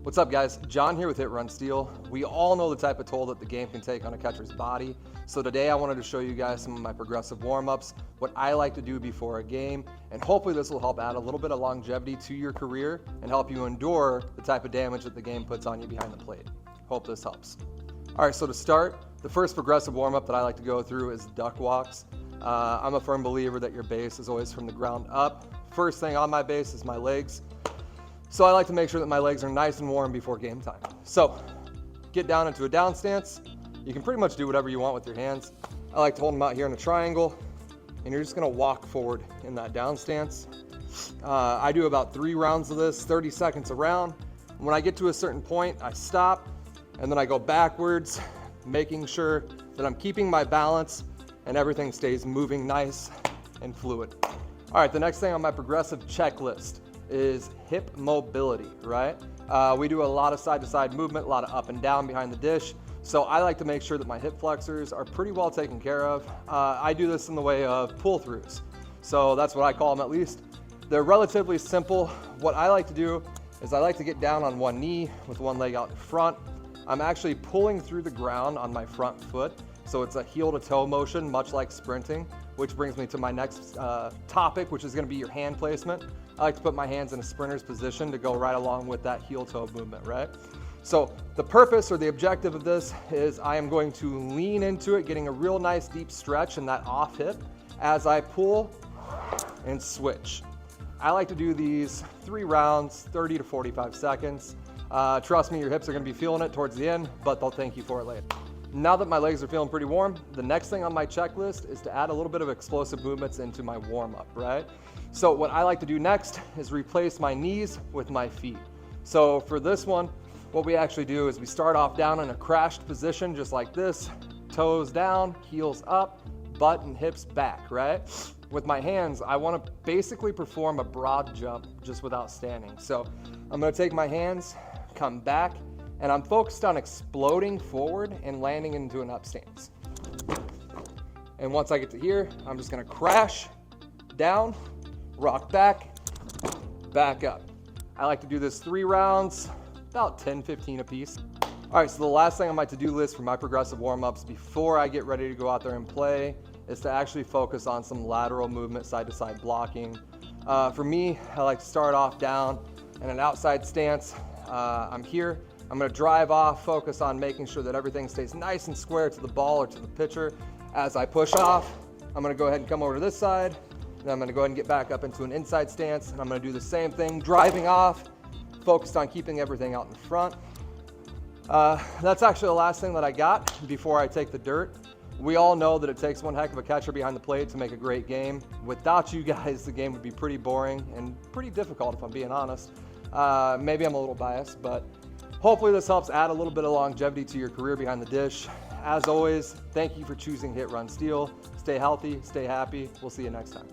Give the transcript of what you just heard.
What's up, guys? John here with Hit Run Steal. We all know the type of toll that the game can take on a catcher's body. So today I wanted to show you guys some of my progressive warm-ups, what I like to do before a game, and hopefully this will help add a little bit of longevity to your career and help you endure the type of damage that the game puts on you behind the plate. Hope this helps. All right, so to start, the first progressive warm-up that I like to go through is duck walks. I'm a firm believer that your base is always from the ground up. First thing on my base is my legs. So I like to make sure that my legs are nice and warm before game time. So get down into a down stance. You can pretty much do whatever you want with your hands. I like to hold them out here in a triangle, and you're just gonna walk forward in that down stance. I do about 3 rounds of this, 30 seconds a round. When I get to a certain point, I stop, and then I go backwards, making sure that I'm keeping my balance and everything stays moving nice and fluid. All right, the next thing on my progressive checklist is hip mobility, right? We do a lot of side-to-side movement, a lot of up and down behind the dish. So I like to make sure that my hip flexors are pretty well taken care of. I do this in the way of pull-throughs. So that's what I call them, at least. They're relatively simple. What I like to do is I like to get down on one knee with one leg out in front. I'm actually pulling through the ground on my front foot. So it's a heel to toe motion, much like sprinting, which brings me to my next topic, which is gonna be your hand placement. I like to put my hands in a sprinter's position to go right along with that heel toe movement, right? So the purpose or the objective of this is I am going to lean into it, getting a real nice deep stretch in that off hip as I pull and switch. I like to do these 3 rounds, 30 to 45 seconds. Trust me, your hips are gonna be feeling it towards the end, but they'll thank you for it later. Now that my legs are feeling pretty warm, the next thing on my checklist is to add a little bit of explosive movements into my warm-up, right? So what I like to do next is replace my knees with my feet. So for this one, what we actually do is we start off down in a crashed position, just like this, toes down, heels up, butt and hips back, right? With my hands, I want to basically perform a broad jump just without standing. So I'm going to take my hands, come back, and I'm focused on exploding forward and landing into an up stance. And once I get to here, I'm just gonna crash down, rock back, back up. I like to do this 3 rounds, about 10, 15 apiece. All right, so the last thing on my to-do list for my progressive warm-ups before I get ready to go out there and play is to actually focus on some lateral movement, side-to-side blocking. For me, I like to start off down in an outside stance. I'm here. I'm gonna drive off, focus on making sure that everything stays nice and square to the ball or to the pitcher. As I push off, I'm gonna go ahead and come over to this side. Then I'm gonna go ahead and get back up into an inside stance. And I'm gonna do the same thing, driving off, focused on keeping everything out in front. That's actually the last thing that I got before I take the dirt. We all know that it takes one heck of a catcher behind the plate to make a great game. Without you guys, the game would be pretty boring and pretty difficult, if I'm being honest. Maybe I'm a little biased, but hopefully this helps add a little bit of longevity to your career behind the dish. As always, thank you for choosing Hit Run Steal. Stay healthy, stay happy. We'll see you next time.